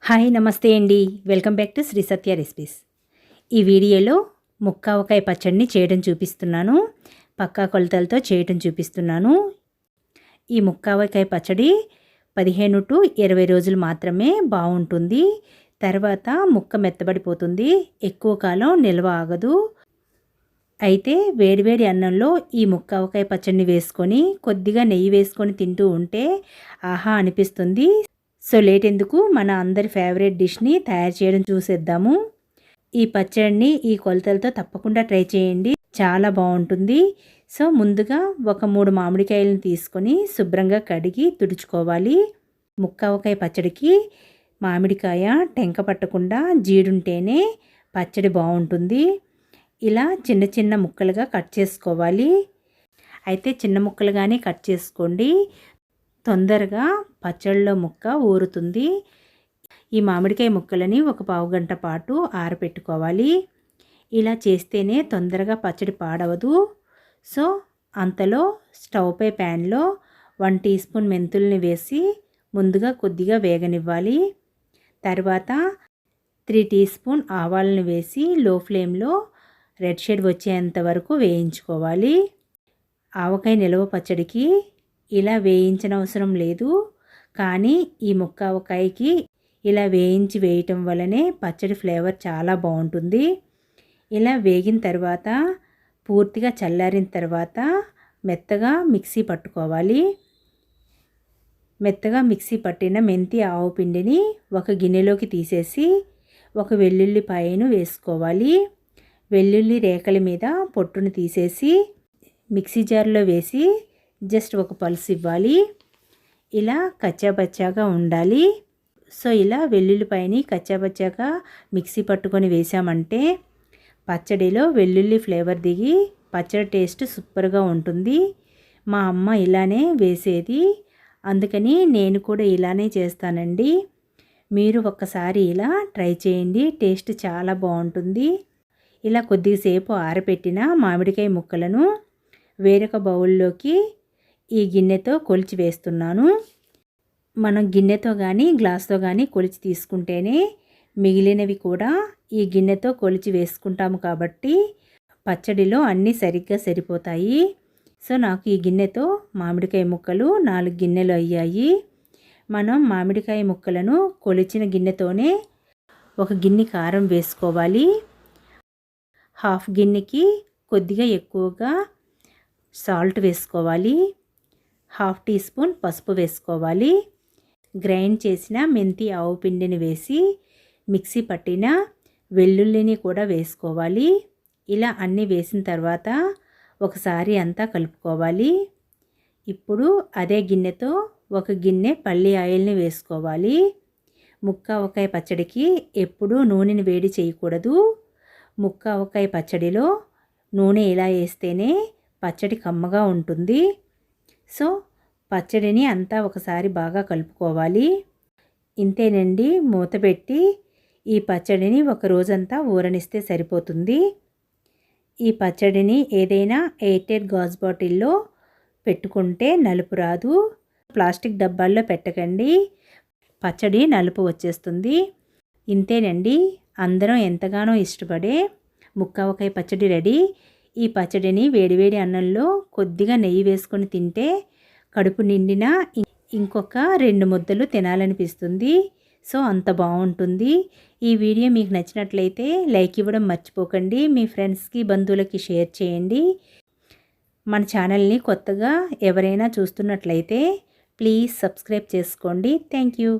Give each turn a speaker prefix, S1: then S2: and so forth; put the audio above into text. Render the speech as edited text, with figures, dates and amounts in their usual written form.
S1: Hi నమస్తే అండి. Welcome back to Sri Satya recipes. ఈ వీడియోలో ముక్కావకాయ పచ్చడిని చేయడం చూపిస్తున్నాను. పక్కా కొలతలతో చేయడం చూపిస్తున్నాను. ఈ ముక్కావకాయ పచ్చడి 15 టు 20 రోజులు మాత్రమే బాగుంటుంది. తర్వాత ముక్క మెత్తబడిపోతుంది. ఎక్కువ కాలం నిల్వ ఆగదు. అయితే వేడివేడి అన్నంలో ఈ ముక్కావకాయ పచ్చడిని వేసుకొని కొద్దిగా నెయ్యి వేసుకొని తింటూ ఉంటే ఆహా అనిపిస్తుంది. సో లేట్ ఎందుకు, మన అందరి ఫేవరెట్ డిష్ని తయారు చేయడం చూసేద్దాము. ఈ పచ్చడిని ఈ కొలతలతో తప్పకుండా ట్రై చేయండి, చాలా బాగుంటుంది. సో ముందుగా ఒక 3 మామిడికాయలను తీసుకొని శుభ్రంగా కడిగి తుడుచుకోవాలి. ముక్కావకాయ పచ్చడికి మామిడికాయ టెంక పట్టకుండా జీడుంటేనే పచ్చడి బాగుంటుంది. ఇలా చిన్న చిన్న ముక్కలుగా కట్ చేసుకోవాలి. అయితే చిన్న ముక్కలుగానే కట్ చేసుకోండి, తొందరగా పచ్చళ్ళలో ముక్క ఊరుతుంది. ఈ మామిడికాయ ముక్కలని ఒక పావు గంట పాటు ఆరబెట్టుకోవాలి. ఇలా చేస్తేనే తొందరగా పచ్చడి పాడవదు. సో అంతలో స్టవ్ పై ప్యాన్లో 1 టీ స్పూన్ మెంతుల్ని వేసి ముందుగా కొద్దిగా వేగనివ్వాలి. తర్వాత 3 టీ స్పూన్ ఆవాలను వేసి లో ఫ్లేమ్లో రెడ్ షేడ్ వచ్చేంత వరకు వేయించుకోవాలి. ఆవకాయ నిలవ పచ్చడికి ఇలా వేయించిన అవసరం లేదు, కానీ ఈ ముక్కావకాయకి ఇలా వేయటం వల్లనే పచ్చడి ఫ్లేవర్ చాలా బాగుంటుంది. ఇలా వేగిన తర్వాత పూర్తిగా చల్లారిన తర్వాత మెత్తగా మిక్సీ పట్టుకోవాలి. మెత్తగా మిక్సీ పట్టిన మెంతి ఆవు పిండిని ఒక గిన్నెలోకి తీసేసి ఒక వెల్లుల్లిపాయను వేసుకోవాలి. వెల్లుల్లి రేఖల మీద పొట్టును తీసేసి మిక్సీ జార్లో వేసి జస్ట్ ఒక పల్స్ ఇవ్వాలి. ఇలా కచ్చాబచ్చాగా ఉండాలి. సో ఇలా వెల్లుల్లిపాయని కచ్చాబచ్చాగా మిక్సీ పట్టుకొని వేసామంటే పచ్చడిలో వెల్లుల్లి ఫ్లేవర్ దిగి పచ్చడి టేస్ట్ సూపర్గా ఉంటుంది. మా అమ్మ ఇలానే వేసేది, అందుకని నేను కూడా ఇలానే చేస్తానండి. మీరు ఒక్కసారి ఇలా ట్రై చేయండి, టేస్ట్ చాలా బాగుంటుంది. ఇలా కొద్దిసేపు ఆరబెట్టిన మామిడికాయ ముక్కలను వేరొక బౌల్లోకి ఈ గిన్నెతో కొలిచి వేస్తున్నాను. మనం గిన్నెతో కానీ గ్లాస్తో కానీ కొలిచి తీసుకుంటేనే మిగిలినవి కూడా ఈ గిన్నెతో కొలిచి వేసుకుంటాము కాబట్టి పచ్చడిలో అన్నీ సరిగ్గా సరిపోతాయి. సో నాకు ఈ గిన్నెతో మామిడికాయ ముక్కలు 4 గిన్నెలు అయ్యాయి. మనం మామిడికాయ ముక్కలను కొలిచిన గిన్నెతోనే ఒక గిన్నె కారం వేసుకోవాలి. హాఫ్ గిన్నెకి కొద్దిగా ఎక్కువగా సాల్ట్ వేసుకోవాలి. హాఫ్ టీ స్పూన్ పసుపు వేసుకోవాలి. గ్రైండ్ చేసిన మెంతి ఆవు పిండిని వేసి మిక్సీ పట్టిన వెల్లుల్లిని కూడా వేసుకోవాలి. ఇలా అన్నీ వేసిన తర్వాత ఒకసారి అంతా కలుపుకోవాలి. ఇప్పుడు అదే గిన్నెతో ఒక గిన్నె పల్లి ఆయిల్ని వేసుకోవాలి. ముక్కావకాయ పచ్చడికి ఎప్పుడూ నూనెని వేడి చేయకూడదు. ముక్కావకాయ పచ్చడిలో నూనె ఇలా వేస్తేనే పచ్చడి కమ్మగా ఉంటుంది. సో పచ్చడిని అంతా ఒకసారి బాగా కలుపుకోవాలి. ఇంతేనండి, మూత పెట్టి ఈ పచ్చడిని ఒక రోజంతా ఊరనిస్తే సరిపోతుంది. ఈ పచ్చడిని ఏదైనా ఎయిర్టైట్ గాజు బాటిల్లో పెట్టుకుంటే నలుపు రాదు. ప్లాస్టిక్ డబ్బాల్లో పెట్టకండి, పచ్చడి నలుపు వచ్చేస్తుంది. ఇంతేనండి, అందరం ఎంతగానో ఇష్టపడే ముక్కావకాయ పచ్చడి రెడీ. ఈ పచ్చడిని వేడివేడి అన్నంలో కొద్దిగా నెయ్యి వేసుకొని తింటే కడుపు నిండిన ఇంకొక 2 ముద్దలు తినాలనిపిస్తుంది. సో అంత బాగుంటుంది. ఈ వీడియో మీకు నచ్చినట్లయితే లైక్ ఇవ్వడం మర్చిపోకండి. మీ ఫ్రెండ్స్కి బంధువులకి షేర్ చేయండి. మన ఛానల్ని కొత్తగా ఎవరైనా చూస్తున్నట్లయితే ప్లీజ్ సబ్స్క్రైబ్ చేసుకోండి. Thank you.